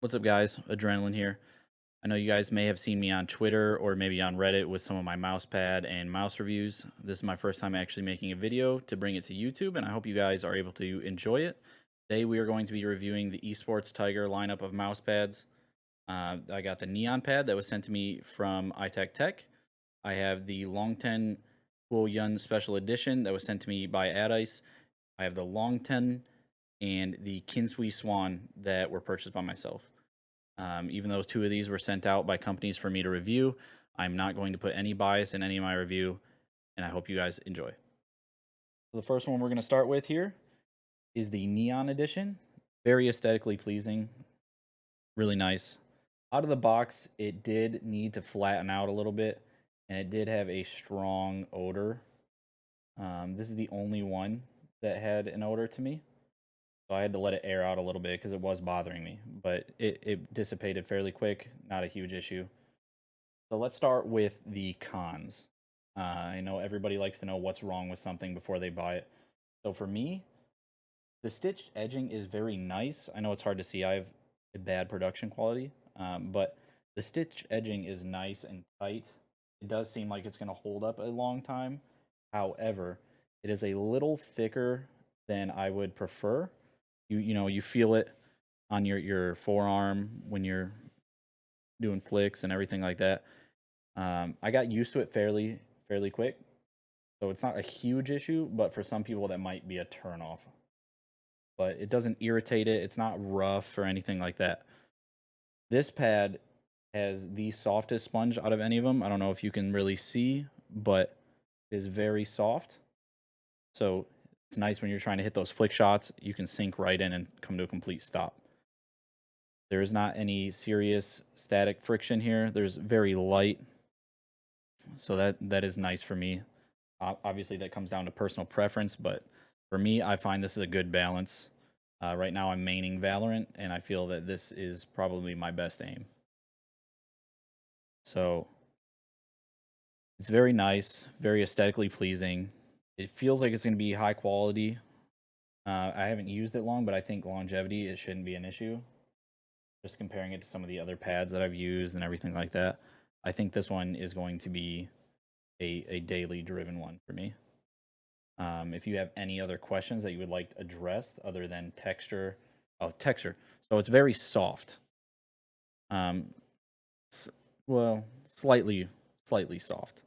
What's up, guys? Adrenaline here. I know you guys may have seen me on Twitter or maybe on Reddit with some of my mousepad and mouse reviews. This is my first time actually making a video to bring it to YouTube, and I hope you guys are able to enjoy it. Today, we are going to be reviewing the Esports Tiger lineup of mousepads. I got the Neon pad that was sent to me from iTech Tech. I have the LongTeng Huoyun Special Edition that was sent to me by Adice. I have the LongTeng and the Kinsui Swan that were purchased by myself. Even though two of these were sent out by companies for me to review, I'm not going to put any bias in any of my review, and I hope you guys enjoy. So the first one we're going to start with here is the Neon Edition. Very aesthetically pleasing, really nice. Out of the box, it did need to flatten out a little bit, and it did have a strong odor. This is the only one that had an odor to me. So I had to let it air out a little bit because it was bothering me, but it dissipated fairly quick, not a huge issue. So let's start with the cons. I know everybody likes to know what's wrong with something before they buy it. So for me, the stitched edging is very nice. I know it's hard to see. I have a bad production quality, but the stitched edging is nice and tight. It does seem like it's going to hold up a long time. However, it is a little thicker than I would prefer. You feel it on your forearm when you're doing flicks and everything like that. I got used to it fairly quick, so it's not a huge issue. But for some people, that might be a turnoff. But it doesn't irritate it. It's not rough or anything like that. This pad has the softest sponge out of any of them. I don't know if you can really see, but it is very soft. So it's nice when you're trying to hit those flick shots. You can sink right in and come to a complete stop. There is not any serious static friction here. There's very light, so that is nice for me. Obviously, that comes down to personal preference, but for me, I find this is a good balance. Right now, I'm maining Valorant, and I feel that this is probably my best aim. So it's very nice, very aesthetically pleasing. It feels like it's going to be high quality. I haven't used it long, but I think longevity it shouldn't be an issue. Just comparing it to some of the other pads that I've used and everything like that, I think this one is going to be a daily driven one for me. If you have any other questions that you would like addressed other than texture, texture. So it's very soft. Um, well, slightly soft.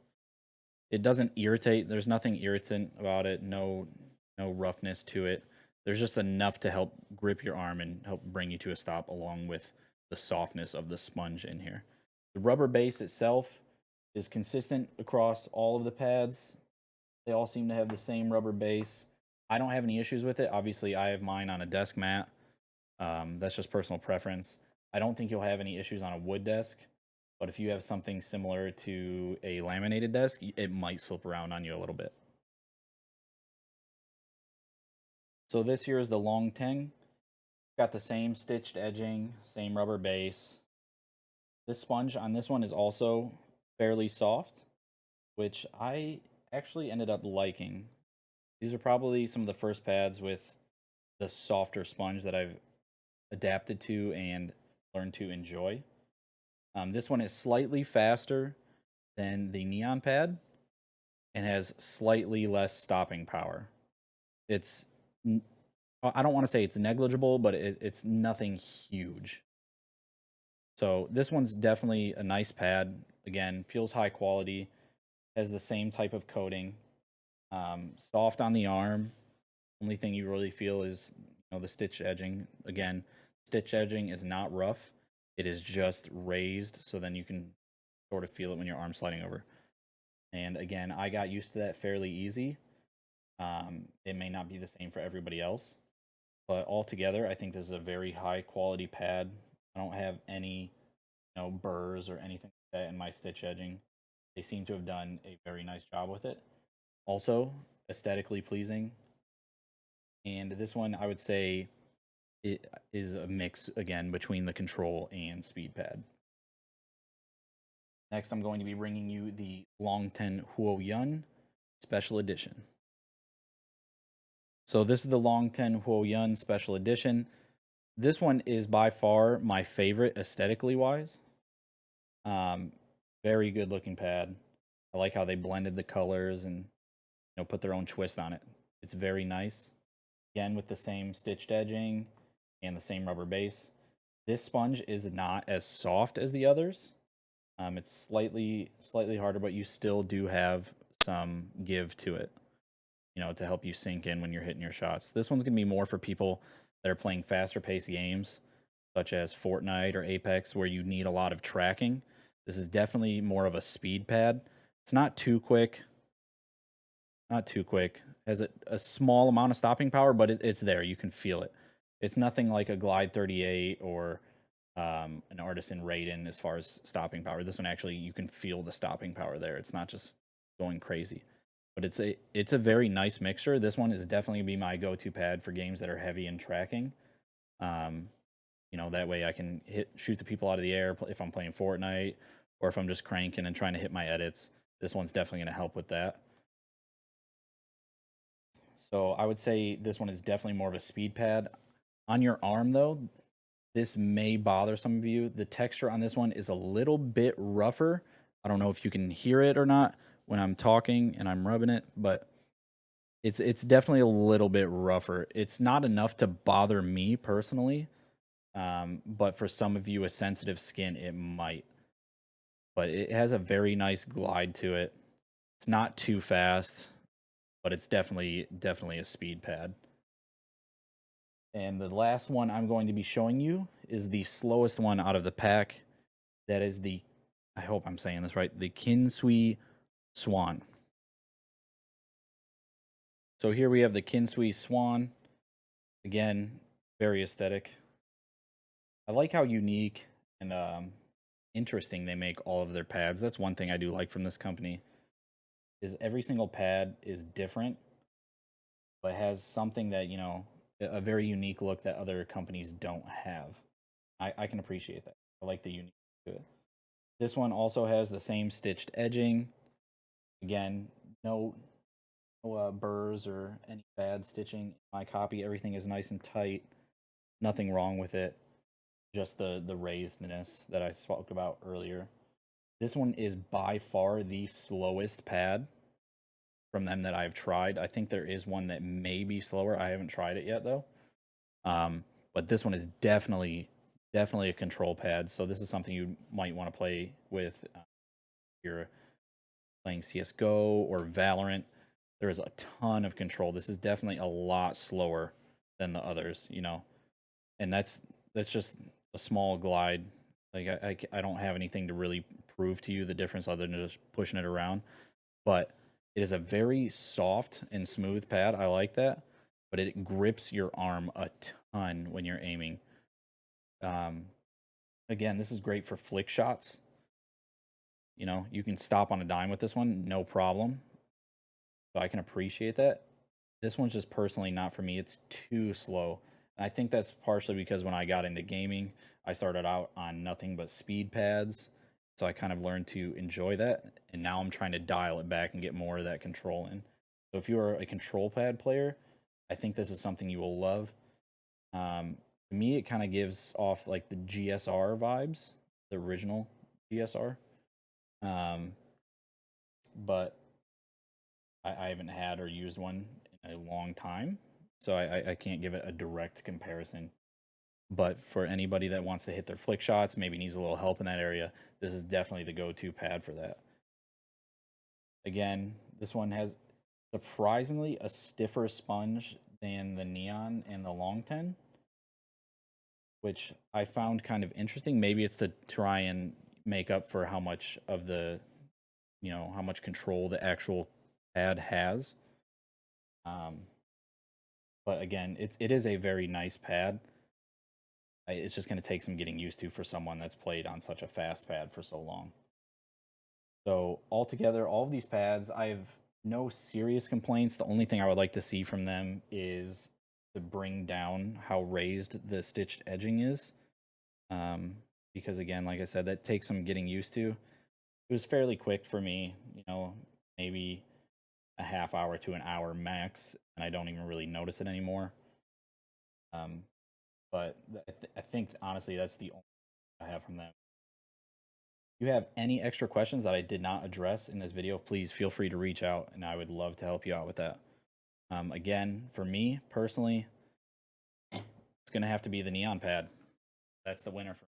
It doesn't irritate. There's nothing irritant about it. No roughness to it. There's just enough to help grip your arm and help bring you to a stop, along with the softness of the sponge in here. The rubber base itself is consistent across all of the pads. They all seem to have the same rubber base. I don't have any issues with it. Obviously, I have mine on a desk mat. That's just personal preference. I don't think you'll have any issues on a wood desk, but if you have something similar to a laminated desk, it might slip around on you a little bit. So this here is the LongTeng. Got the same stitched edging, same rubber base. This sponge on this one is also fairly soft, which I actually ended up liking. These are probably some of the first pads with the softer sponge that I've adapted to and learned to enjoy. This one is slightly faster than the Neon pad and has slightly less stopping power. It's I don't want to say it's negligible, but it's nothing huge. So this one's definitely a nice pad. Again, feels high quality, has the same type of coating, soft on the arm. Only thing you really feel is the stitch edging. Again, stitch edging is not rough. It is just raised, so then you can sort of feel it when your arm's sliding over. And again, I got used to that fairly easy. It may not be the same for everybody else, but altogether, I think this is a very high quality pad. I don't have any, burrs or anything like that in my stitch edging. They seem to have done a very nice job with it. Also, aesthetically pleasing. And this one, I would say, it is a mix again between the control and speed pad. Next, I'm going to be bringing you the LongTeng Huoyun Special Edition. So this is the LongTeng Huoyun Special Edition. This one is by far my favorite aesthetically wise. Um, very good looking pad. I like how they blended the colors and put their own twist on it. It's very nice. Again, with the same stitched edging and the same rubber base. This sponge is not as soft as the others. It's slightly harder, but you still do have some give to it, to help you sink in when you're hitting your shots. This one's gonna be more for people that are playing faster paced games, such as Fortnite or Apex, where you need a lot of tracking. This is definitely more of a speed pad. It's not too quick, not too quick. Has a small amount of stopping power, but it's there. You can feel it. It's nothing like a Glide 38 or an Artisan Raiden as far as stopping power. This one actually, you can feel the stopping power there. It's not just going crazy, but it's a very nice mixture. This one is definitely gonna be my go-to pad for games that are heavy in tracking. Um, that way I can shoot the people out of the air if I'm playing Fortnite or if I'm just cranking and trying to hit my edits. This one's definitely going to help with that. So I would say this one is definitely more of a speed pad. On your arm, though, this may bother some of you. The texture on this one is a little bit rougher. I don't know if you can hear it or not when I'm talking and I'm rubbing it, but it's definitely a little bit rougher. It's not enough to bother me personally, but for some of you with sensitive skin, it might. But it has a very nice glide to it. It's not too fast, but it's definitely a speed pad. And the last one I'm going to be showing you is the slowest one out of the pack. That is the, I hope I'm saying this right, the Kinsui Swan. So here we have the Kinsui Swan. Again, very aesthetic. I like how unique and interesting they make all of their pads. That's one thing I do like from this company. Is every single pad is different, but has something that a very unique look that other companies don't have. I can appreciate that. I like the unique to it. This one also has the same stitched edging. Again, no burrs or any bad stitching. My copy, everything is nice and tight. Nothing wrong with it. Just the raisedness that I spoke about earlier. This one is by far the slowest pad from them that I've tried. I think there is one that may be slower. I haven't tried it yet though. But this one is definitely a control pad. So this is something you might want to play with. If you're playing CS:GO or Valorant. There is a ton of control. This is definitely a lot slower than the others, and that's just a small glide. Like I don't have anything to really prove to you the difference other than just pushing it around. But it is a very soft and smooth pad. I like that, but it grips your arm a ton when you're aiming. Um, Again, this is great for flick shots. You can stop on a dime with this one, no problem. So I can appreciate that. This one's just personally not for me. It's too slow. And I think that's partially because when I got into gaming, I started out on nothing but speed pads. So I kind of learned to enjoy that. And now I'm trying to dial it back and get more of that control in. So if you're a control pad player, I think this is something you will love. To me, it kind of gives off like the GSR vibes, the original GSR. Um, but I haven't had or used one in a long time, so I can't give it a direct comparison. But for anybody that wants to hit their flick shots, maybe needs a little help in that area, this is definitely the go-to pad for that. Again, this one has surprisingly a stiffer sponge than the Neon and the LongTeng, which I found kind of interesting. Maybe it's to try and make up for how much of how much control the actual pad has. Um, But again, it is a very nice pad. It's just going to take some getting used to for someone that's played on such a fast pad for so long. So altogether, all of these pads, I have no serious complaints. The only thing I would like to see from them is to bring down how raised the stitched edging is. Because again, like I said, that takes some getting used to. It was fairly quick for me, maybe a half hour to an hour max, and I don't even really notice it anymore. Um, But I think honestly that's the only I have from them. If you have any extra questions that I did not address in this video, please feel free to reach out, and I would love to help you out with that. Again, for me personally, it's gonna have to be the neon pad. That's the winner for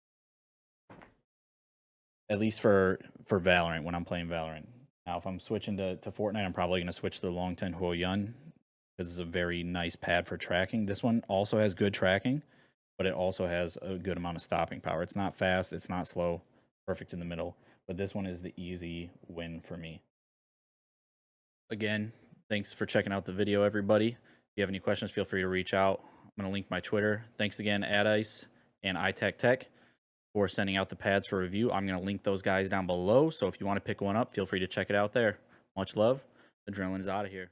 at least for Valorant when I'm playing Valorant. Now, if I'm switching to Fortnite, I'm probably gonna switch to the LongTeng Huoyun because it's a very nice pad for tracking. This one also has good tracking, but it also has a good amount of stopping power. It's not fast, it's not slow, perfect in the middle. But this one is the easy win for me. Again, thanks for checking out the video, everybody. If you have any questions, feel free to reach out. I'm going to link my Twitter. Thanks again, AdIce and iTech for sending out the pads for review. I'm going to link those guys down below. So if you want to pick one up, feel free to check it out there. Much love. Adrenaline is out of here.